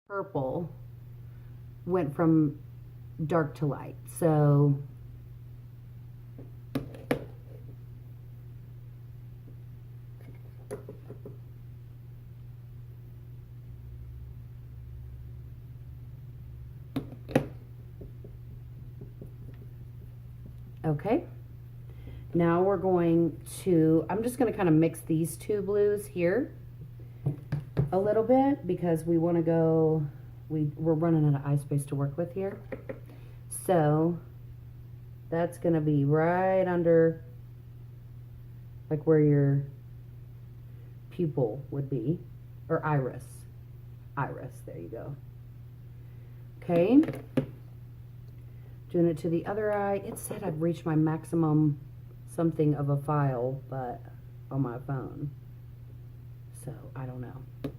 purple went from dark to light. So okay. Now we're going to, I'm just going to kind of mix these two blues here a little bit because we want to go, we're running out of eye space to work with here. So that's going to be right under, like where your pupil would be, or iris. Iris, there you go. Okay. Doing it to the other eye. It said I've reached my maximum something of a file, but on my phone. So I don't know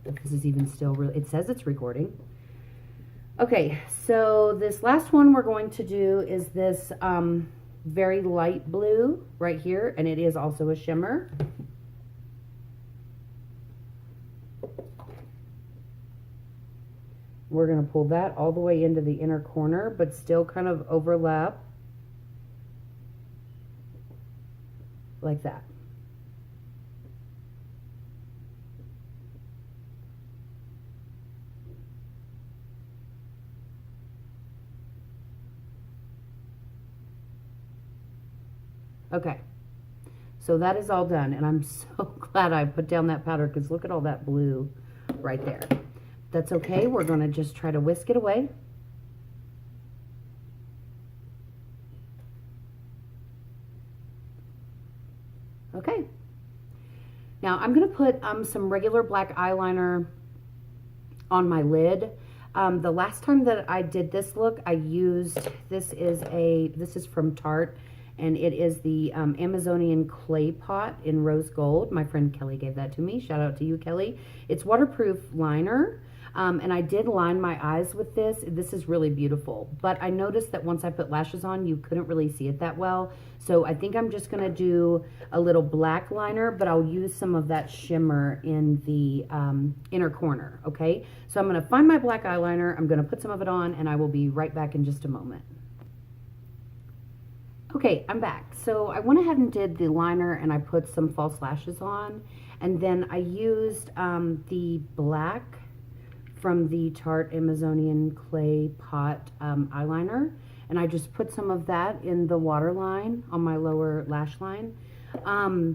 if this is even still real. It says it's recording. Okay, so this last one we're going to do is this very light blue right here, and it is also a shimmer. We're going to pull that all the way into the inner corner, but still kind of overlap like that. Okay, so that is all done, and I'm so glad I put down that powder because look at all that blue right there. That's okay. We're going to just try to whisk it away. Okay. Now I'm going to put some regular black eyeliner on my lid. The last time that I did this look, I used, this is from Tarte, and it is the Amazonian clay pot in rose gold. My friend Kelly gave that to me. Shout out to you, Kelly. It's waterproof liner. And I did line my eyes with this. This is really beautiful. But I noticed that once I put lashes on, you couldn't really see it that well. So I think I'm just going to do a little black liner, but I'll use some of that shimmer in the inner corner, okay? So I'm going to find my black eyeliner. I'm going to put some of it on, and I will be right back in just a moment. Okay, I'm back. So I went ahead and did the liner, and I put some false lashes on. And then I used the black from the Tarte Amazonian clay pot eyeliner, and I just put some of that in the waterline on my lower lash line. I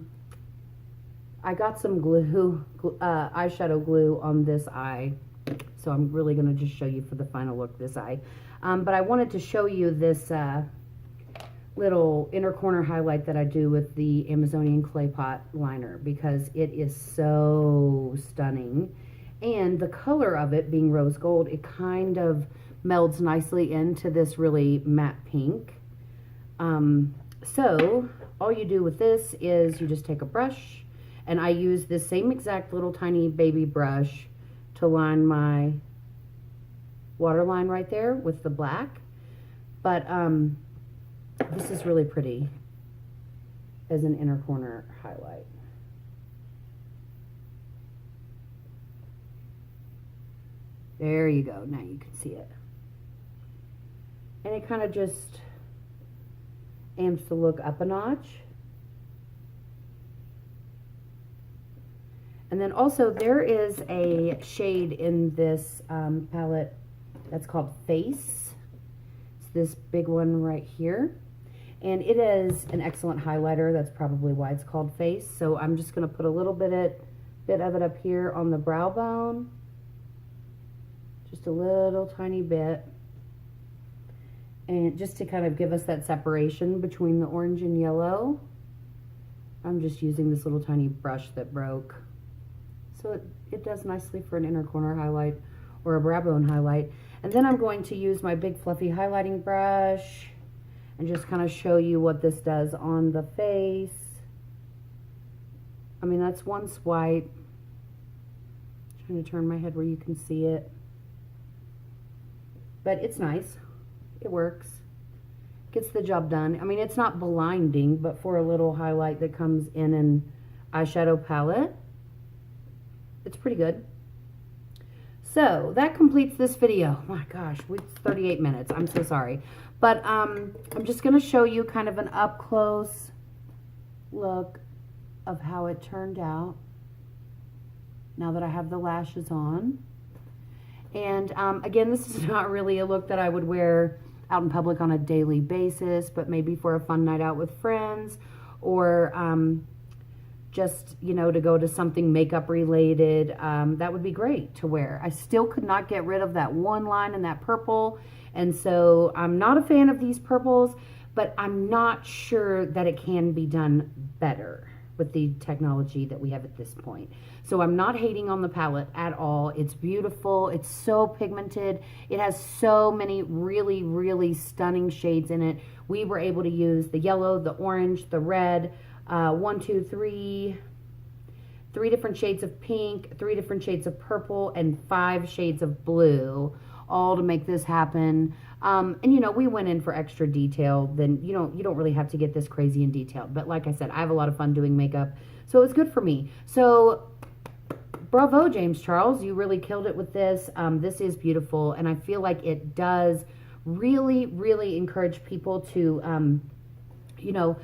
got some glue, eyeshadow glue on this eye, so I'm really going to just show you for the final look this eye. But I wanted to show you this little inner corner highlight that I do with the Amazonian clay pot liner because it is so stunning. And the color of it being rose gold, it kind of melds nicely into this really matte pink. So all you do with this is you just take a brush, and I use this same exact little tiny baby brush to line my waterline right there with the black. But this is really pretty as an inner corner highlight. There you go. Now you can see it. And it kind of just amps the look up a notch. And then also there is a shade in this palette that's called Face. It's this big one right here. And it is an excellent highlighter. That's probably why it's called Face. So I'm just going to put a little bit of it up here on the brow bone. Just a little tiny bit, and just to kind of give us that separation between the orange and yellow. I'm just using this little tiny brush that broke, so it does nicely for an inner corner highlight or a brow bone highlight. And then I'm going to use my big fluffy highlighting brush and just kind of show you what this does on the face. I mean, that's one swipe. I'm trying to turn my head where you can see it. But it's nice. It works. Gets the job done. I mean, it's not blinding, but for a little highlight that comes in an eyeshadow palette, it's pretty good. So that completes this video. Oh my gosh, it's 38 minutes. I'm so sorry. But I'm just going to show you kind of an up close look of how it turned out now that I have the lashes on. And again, this is not really a look that I would wear out in public on a daily basis, but maybe for a fun night out with friends, or just, you know, to go to something makeup related. That would be great to wear. I still could not get rid of that one line in that purple, and so I'm not a fan of these purples, but I'm not sure that it can be done better with the technology that we have at this point. So I'm not hating on the palette at all. It's beautiful. It's so pigmented. It has so many really, really stunning shades in it. We were able to use the yellow, the orange, the red, 3 different shades of pink, 3 different shades of purple, and 5 shades of blue, all to make this happen. And you know, we went in for extra detail. Then you don't really have to get this crazy in detail. But like I said, I have a lot of fun doing makeup, so it was good for me. So bravo, James Charles, you really killed it with this. This is beautiful, and I feel like it does really, really encourage people to, you know,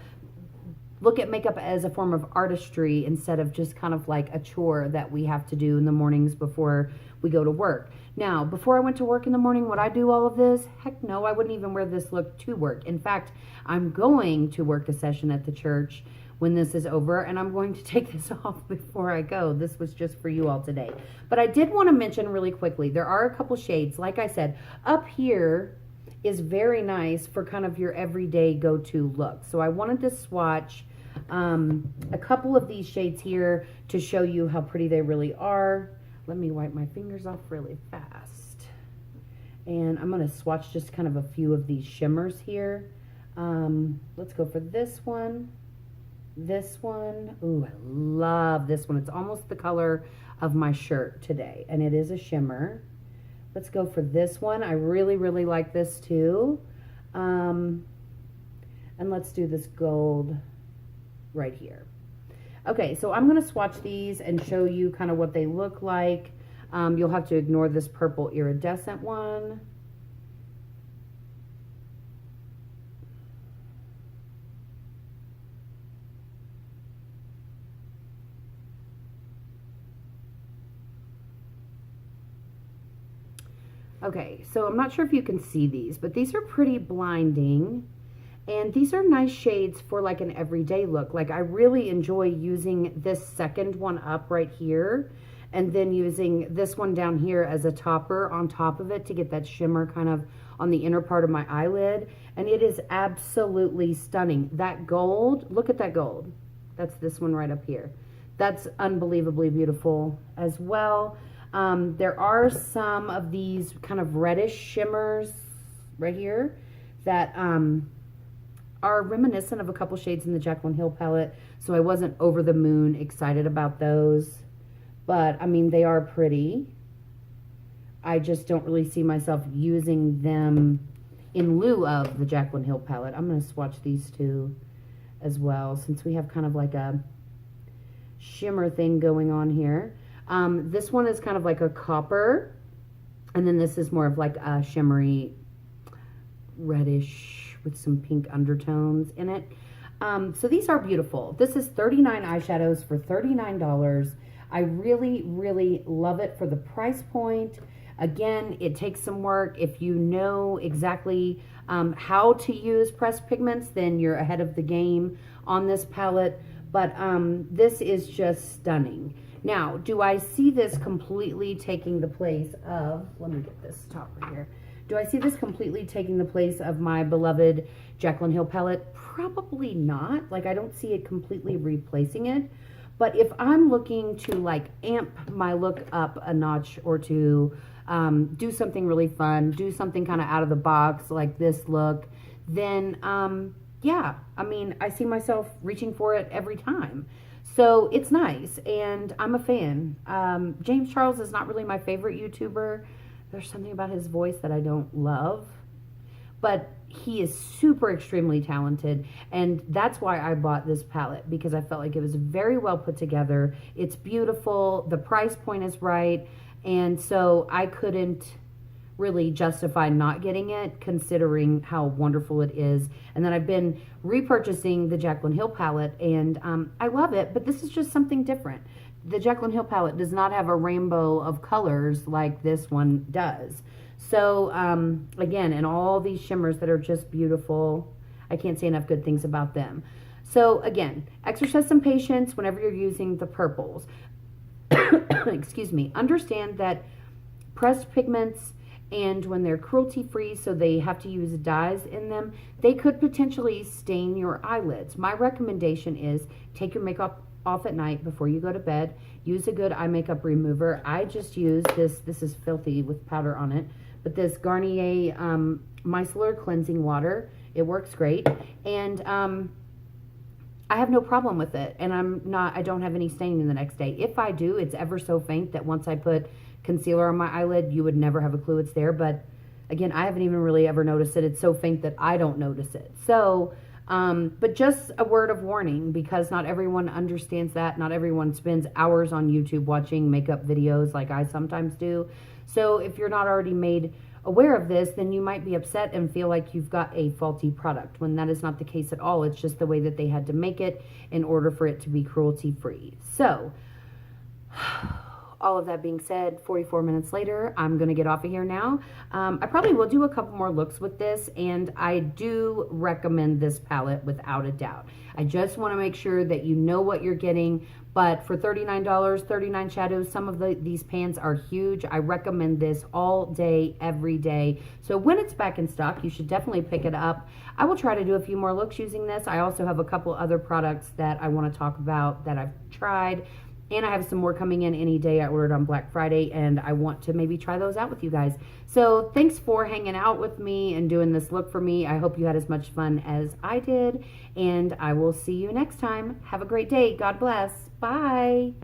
look at makeup as a form of artistry instead of just kind of like a chore that we have to do in the mornings before we go to work. Now, before I went to work in the morning, would I do all of this? Heck no, I wouldn't even wear this look to work. In fact, I'm going to work a session at the church when this is over, and I'm going to take this off before I go. This was just for you all today. But I did want to mention really quickly, there are a couple shades. Like I said, up here is very nice for kind of your everyday go-to look. So I wanted to swatch a couple of these shades here to show you how pretty they really are. Let me wipe my fingers off really fast. And I'm going to swatch just kind of a few of these shimmers here. Let's go for this one. This one. Ooh, I love this one. It's almost the color of my shirt today, and it is a shimmer. Let's go for this one. I really, really like this too. And let's do this gold right here. Okay, so I'm going to swatch these and show you kind of what they look like. You'll have to ignore this purple iridescent one. Okay, so I'm not sure if you can see these, but these are pretty blinding. And these are nice shades for like an everyday look. Like I really enjoy using this second one up right here, and then using this one down here as a topper on top of it to get that shimmer kind of on the inner part of my eyelid. And it is absolutely stunning. That gold, look at that gold. That's this one right up here. That's unbelievably beautiful as well. There are some of these kind of reddish shimmers right here that are reminiscent of a couple shades in the Jaclyn Hill palette, so I wasn't over the moon excited about those. But, I mean, they are pretty. I just don't really see myself using them in lieu of the Jaclyn Hill palette. I'm going to swatch these two as well, since we have kind of like a shimmer thing going on here. This one is kind of like a copper, and then this is more of like a shimmery reddish with some pink undertones in it. So these are beautiful. This is 39 eyeshadows for $39. I really, really love it for the price point. Again, it takes some work. If you know exactly how to use pressed pigments, then you're ahead of the game on this palette. But this is just stunning. Now, do I see this completely taking the place of, let me get this top right here. Do I see this completely taking the place of my beloved Jaclyn Hill palette? Probably not. Like, I don't see it completely replacing it. But if I'm looking to like amp my look up a notch or two, do something really fun, do something kind of out of the box like this look, then yeah, I mean, I see myself reaching for it every time. So it's nice, and I'm a fan. James Charles is not really my favorite YouTuber. There's something about his voice that I don't love, but he is super extremely talented, and that's why I bought this palette, because I felt like it was very well put together. It's beautiful, the price point is right, And so I couldn't really justify not getting it considering how wonderful it is. And then I've been repurchasing the Jaclyn Hill palette, and I love it, but this is just something different. The Jaclyn Hill palette does not have a rainbow of colors like this one does. So again, and all these shimmers that are just beautiful. I can't say enough good things about them. So again, exercise some patience whenever you're using the purples. Excuse me. Understand that pressed pigments, and when they're cruelty-free, so they have to use dyes in them, they could potentially stain your eyelids. My recommendation is take your makeup off at night before you go to bed. Use a good eye makeup remover. I just use this is filthy with powder on it, but this Garnier Micellar Cleansing Water. It works great. And I have no problem with it. And I don't have any staining the next day. If I do, it's ever so faint that once I put concealer on my eyelid, you would never have a clue it's there. But again, I haven't even really ever noticed it. It's so faint that I don't notice it. So, but just a word of warning, because not everyone understands that. Not everyone spends hours on YouTube watching makeup videos like I sometimes do. So if you're not already made aware of this, then you might be upset and feel like you've got a faulty product, when that is not the case at all. It's just the way that they had to make it in order for it to be cruelty-free. So, all of that being said, 44 minutes later, I'm going to get off of here now. I probably will do a couple more looks with this, and I do recommend this palette without a doubt. I just want to make sure that you know what you're getting, but for $39, 39 shadows, some of these pans are huge. I recommend this all day, every day. So when it's back in stock, you should definitely pick it up. I will try to do a few more looks using this. I also have a couple other products that I want to talk about that I've tried. And I have some more coming in any day. I ordered on Black Friday, and I want to maybe try those out with you guys. So thanks for hanging out with me and doing this look for me. I hope you had as much fun as I did, and I will see you next time. Have a great day. God bless. Bye.